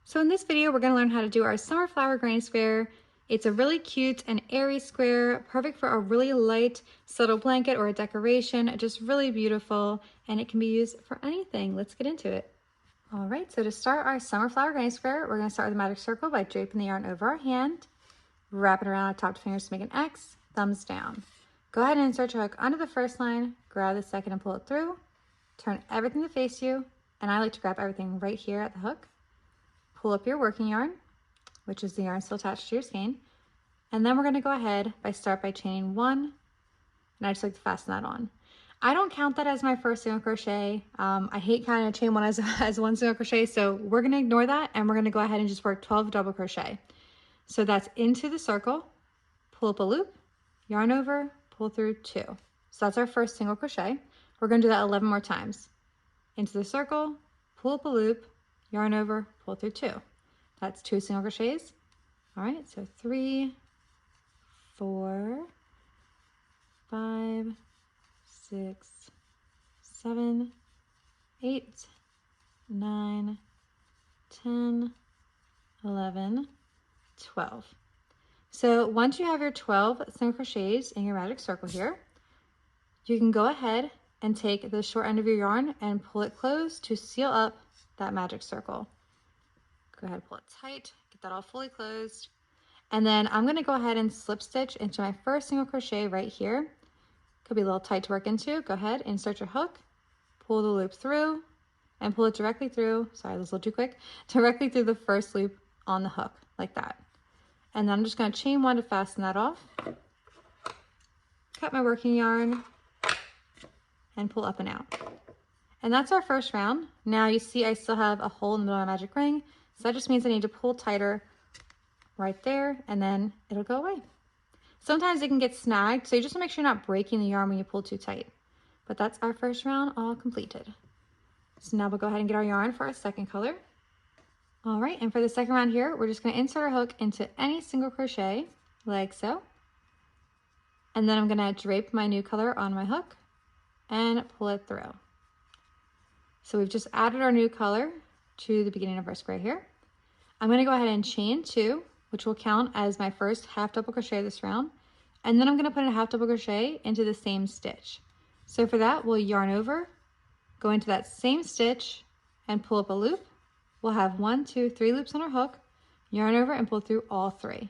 So in this video, we're going to learn how to do our summer flower granny square. It's a really cute and airy square, perfect for a really light, subtle blanket or a decoration, just really beautiful, and it can be used for anything. Let's get into it. All right, so to start our summer flower granny square, we're going to start with a magic circle by draping the yarn over our hand, wrap it around our top fingers to make an X, thumbs down. Go ahead and insert your hook under the first line, grab the second and pull it through, turn everything to face you, and I like to grab everything right here at the hook. Pull up your working yarn, which is the yarn still attached to your skein. And then we're going to go ahead start by chaining one, and I just like to fasten that on. I don't count that as my first single crochet. I hate counting a chain one as one single crochet, so we're going to ignore that and we're going to go ahead and just work 12 double crochet. So that's into the circle, pull up a loop, yarn over, pull through 2. So that's our first single crochet. We're going to do that 11 more times. Into the circle, pull up a loop, yarn over, pull through 2. That's 2 single crochets. All right, so 3, 4, 5, 6, 7, 8, 9, 10, 11, 12. So once you have your 12 single crochets in your magic circle here, you can go ahead and take the short end of your yarn and pull it closed to seal up that magic circle. Go ahead and pull it tight, get that all fully closed. And then I'm going to go ahead and slip stitch into my first single crochet right here. Could be a little tight to work into. Go ahead, insert your hook, pull the loop through, and pull it directly through. Sorry, that was a little too quick. Directly through the first loop on the hook, like that. And then I'm just going to chain one to fasten that off. Cut my working yarn and pull up and out. And that's our first round. Now you see I still have a hole in the middle of my magic ring. So that just means I need to pull tighter right there and then it'll go away. Sometimes it can get snagged, so you just want to make sure you're not breaking the yarn when you pull too tight. But that's our first round all completed. So now we'll go ahead and get our yarn for our second color. All right, and for the second round here, we're just going to insert our hook into any single crochet, like so. And then I'm going to drape my new color on my hook and pull it through. So we've just added our new color to the beginning of our square here. I'm going to go ahead and chain 2, which will count as my first half double crochet this round. And then I'm going to put a half double crochet into the same stitch. So for that, we'll yarn over, go into that same stitch and pull up a loop. We'll have 1, 2, 3 loops on our hook, yarn over and pull through all 3.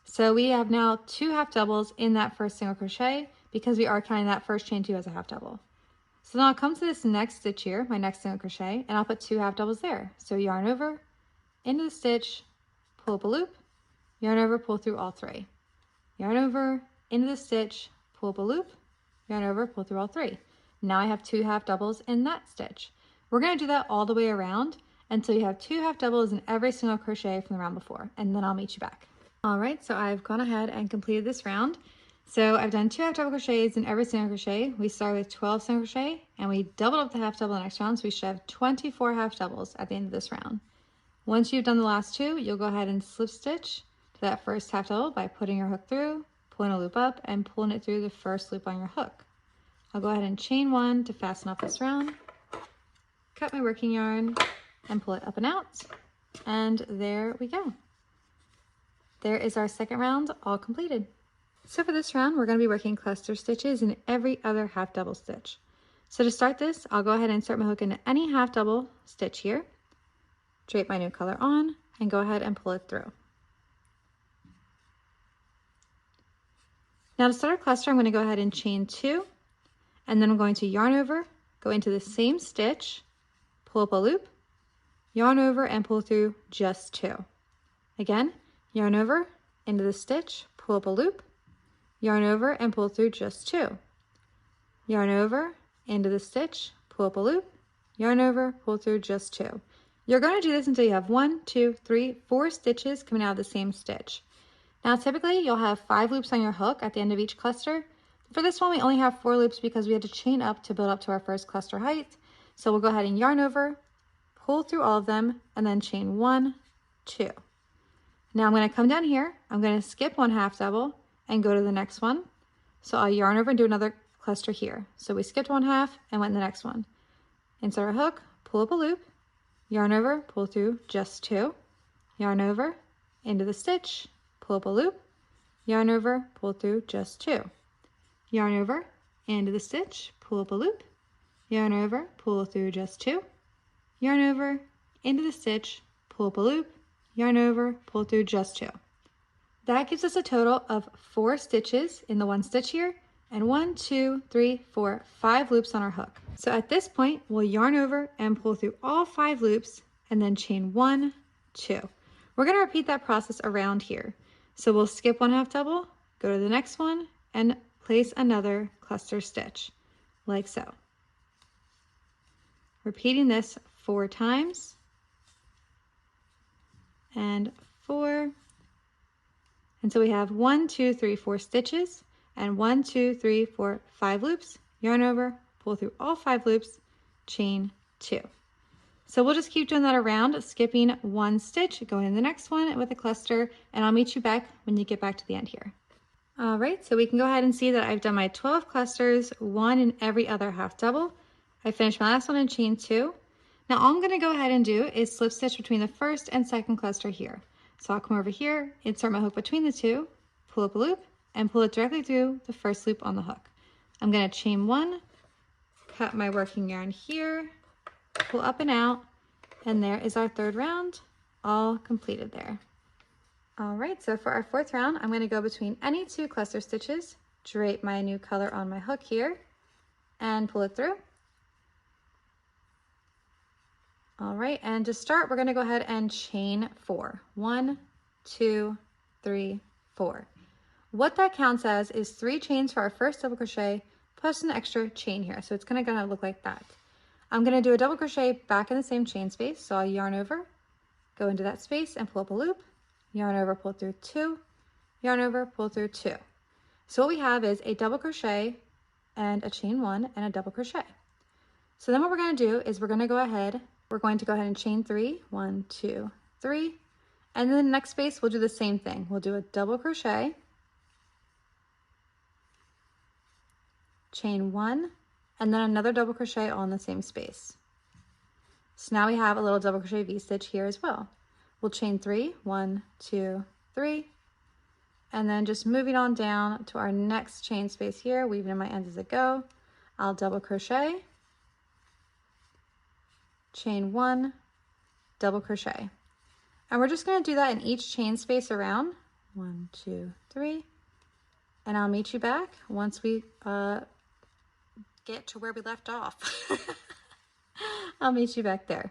So we have now 2 half doubles in that first single crochet because we are counting that first chain 2 as a half double. So now I'll come to this next stitch here, my next single crochet, and I'll put 2 half doubles there. So yarn over, into the stitch, pull up a loop, yarn over, pull through all 3. Yarn over, into the stitch, pull up a loop, yarn over, pull through all 3. Now I have 2 half doubles in that stitch. We're going to do that all the way around until you have 2 half doubles in every single crochet from the round before, and then I'll meet you back. All right, so I've gone ahead and completed this round. So I've done 2 half double crochets in every single crochet. We started with 12 single crochet and we doubled up the half double the next round, so we should have 24 half doubles at the end of this round. Once you've done the last 2, you'll go ahead and slip stitch to that first half double by putting your hook through, pulling a loop up, and pulling it through the first loop on your hook. I'll go ahead and chain 1 to fasten off this round, cut my working yarn, and pull it up and out. And there we go. There is our second round all completed. So for this round, we're going to be working cluster stitches in every other half double stitch. So to start this, I'll go ahead and insert my hook into any half double stitch here, drape my new color on, and go ahead and pull it through. Now to start our cluster, I'm going to go ahead and chain 2, and then I'm going to yarn over, go into the same stitch, pull up a loop, yarn over, and pull through just 2. Again, yarn over, into the stitch, pull up a loop, yarn over, and pull through just 2. Yarn over, into the stitch, pull up a loop, yarn over, pull through just 2. You're going to do this until you have 1, 2, 3, 4 stitches coming out of the same stitch. Now typically you'll have 5 loops on your hook at the end of each cluster. For this one we only have 4 loops because we had to chain up to build up to our first cluster height. So we'll go ahead and yarn over, pull through all of them, and then chain 1, 2. Now I'm going to come down here, I'm going to skip 1 half double and go to the next one. So I'll yarn over and do another cluster here. So we skipped 1 half and went in the next one. Insert a hook, pull up a loop, yarn over, pull through just 2. yarn over, into the stitch, pull up a loop, yarn over, pull through just 2. Yarn over, into the stitch, pull up a loop, yarn over, pull through just 2. Yarn over, into the stitch, pull up a loop, yarn over, pull through just 2. That gives us a total of 4 stitches in the one stitch here, and 1, 2, 3, 4, 5 loops on our hook. So at this point, we'll yarn over and pull through all 5 loops and then chain 1, 2. We're going to repeat that process around here. So we'll skip 1 half double, go to the next one, and place another cluster stitch, like so. Repeating this 4 times, and 4. And so we have 1, 2, 3, 4 stitches, and 1, 2, 3, 4, 5 loops, yarn over, pull through all 5 loops, chain 2. So we'll just keep doing that around, skipping 1 stitch, going in the next one with a cluster, and I'll meet you back when you get back to the end here. All right, so we can go ahead and see that I've done my 12 clusters, 1 in every other half double. I finished my last one in chain 2. Now all I'm going to go ahead and do is slip stitch between the first and second cluster here. So I'll come over here, insert my hook between the 2, pull up a loop, and pull it directly through the first loop on the hook. I'm going to chain 1, cut my working yarn here, pull up and out, and there is our 3rd round, all completed there. All right, so for our 4th round, I'm going to go between any 2 cluster stitches, drape my new color on my hook here, and pull it through. All right, and to start, we're going to go ahead and chain 4. 1, 2, 3, 4. What that counts as is 3 chains for our first double crochet plus an extra chain here. So it's going to look like that. I'm going to do a double crochet back in the same chain space. So I'll yarn over, go into that space and pull up a loop, yarn over, pull through 2, yarn over, pull through 2. So what we have is a double crochet and a chain 1 and a double crochet. So then what we're going to do is we're going to go ahead and chain 3, 1, 2, 3. And then the next space, we'll do the same thing. We'll do a double crochet, chain 1, and then another double crochet all in the same space. So now we have a little double crochet V-stitch here as well. We'll chain 3, 1, 2, 3, and then just moving on down to our next chain space here, weaving in my ends as I go. I'll double crochet, chain 1, double crochet. And we're just going to do that in each chain space around. 1, 2, 3. And I'll meet you back once we get to where we left off. I'll meet you back there.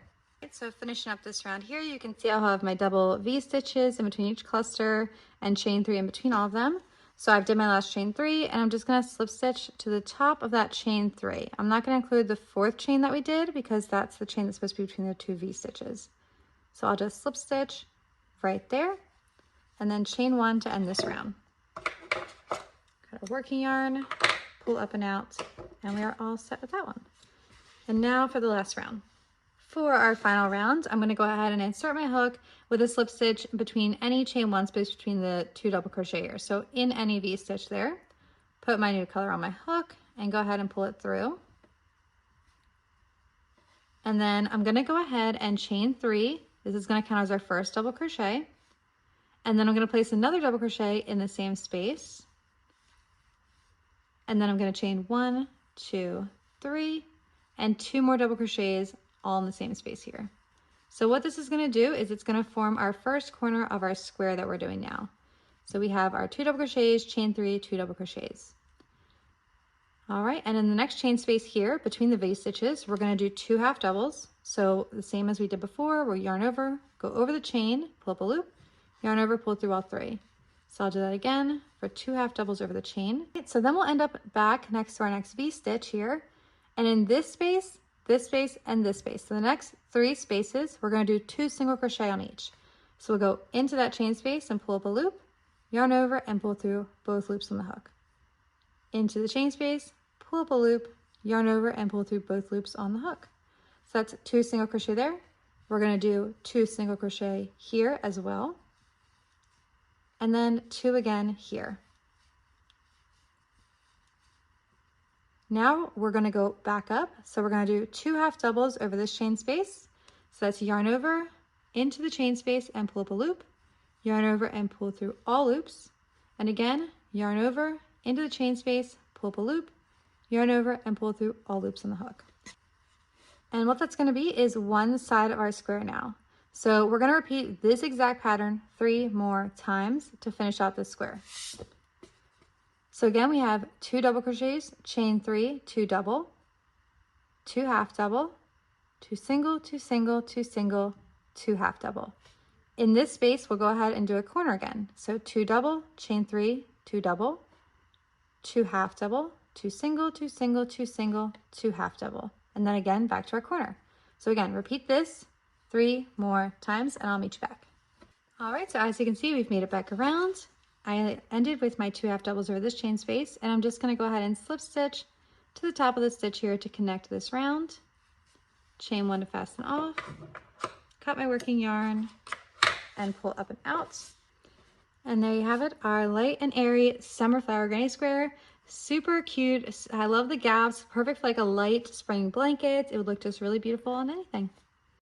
So finishing up this round here, you can see I'll have my double V stitches in between each cluster and chain 3 in between all of them. So I've done my last chain 3 and I'm just going to slip stitch to the top of that chain 3. I'm not going to include the 4th chain that we did because that's the chain that's supposed to be between the 2 V stitches. So I'll just slip stitch right there and then chain 1 to end this round. Got a working yarn, pull up and out, and we are all set with that one. And now for the last round. For our final round, I'm going to go ahead and insert my hook with a slip stitch between any chain 1 space between the 2 double crochet here. So in any V stitch there, put my new color on my hook and go ahead and pull it through. And then I'm going to go ahead and chain 3. This is going to count as our first double crochet. And then I'm going to place another double crochet in the same space. And then I'm going to chain 1, 2, 3, and 2 more double crochets all in the same space here. So what this is going to do is it's going to form our first corner of our square that we're doing now. So we have our 2 double crochets, chain 3, 2 double crochets. All right, and in the next chain space here between the V stitches, we're going to do 2 half doubles. So the same as we did before, we'll yarn over, go over the chain, pull up a loop, yarn over, pull through all 3. So I'll do that again for 2 half doubles over the chain. So then we'll end up back next to our next V stitch here. And in this space, and this space. So the next 3 spaces, we're going to do 2 single crochet on each. So we'll go into that chain space and pull up a loop, yarn over, and pull through both loops on the hook. Into the chain space, pull up a loop, yarn over, and pull through both loops on the hook. So that's 2 single crochet there. We're going to do 2 single crochet here as well. And then 2 again here. Now we're going to go back up. So we're going to do 2 half doubles over this chain space. So that's yarn over, into the chain space and pull up a loop, yarn over and pull through all loops, and again, yarn over, into the chain space, pull up a loop, yarn over and pull through all loops on the hook. And what that's going to be is one side of our square now. So we're going to repeat this exact pattern 3 more times to finish out this square. So again, we have 2 double crochets, chain 3, 2 double, 2 half double, 2 single, 2 single, 2 single, 2 half double. In this space, we'll go ahead and do a corner again. So 2 double, chain 3, 2 double, 2 half double, 2 single, 2 single, 2 single, 2 half double. And then again, back to our corner. So again, repeat this 3 more times and I'll meet you back. All right, so as you can see, we've made it back around. I ended with my 2 half doubles over this chain space, and I'm just gonna go ahead and slip stitch to the top of the stitch here to connect this round. Chain 1 to fasten off, cut my working yarn, and pull up and out. And there you have it, our light and airy summer flower granny square. Super cute. I love the gaps, perfect for like a light spring blanket. It would look just really beautiful on anything.